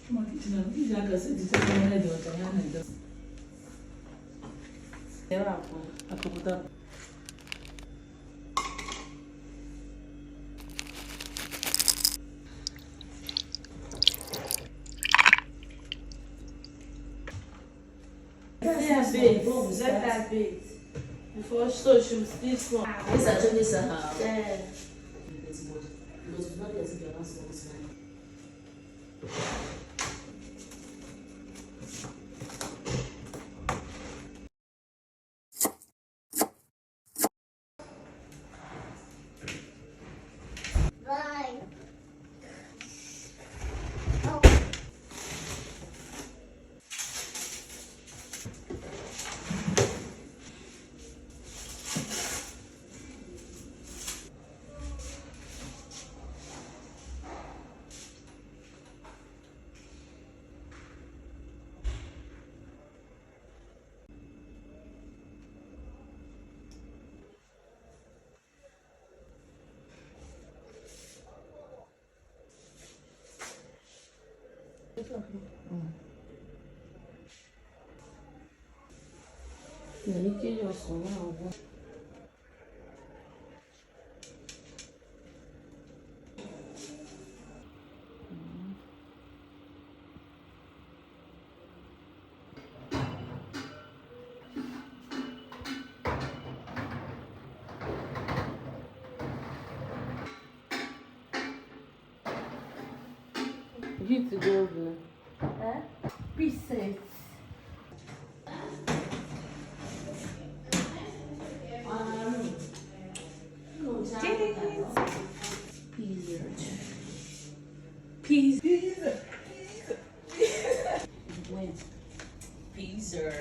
Ma che ce l'hanno? Io già che se ti sei non è detto, non è detto. Era a poco. Yeah, big. Let that big. Before so she was still small. It's actually Sahara. Yeah. It's good. Because it's not as if you're not so small. Bye. Ike ọsàn náà wọ́n. Yìí ti dé obìnrin. Pieces. Peas. When? Peas or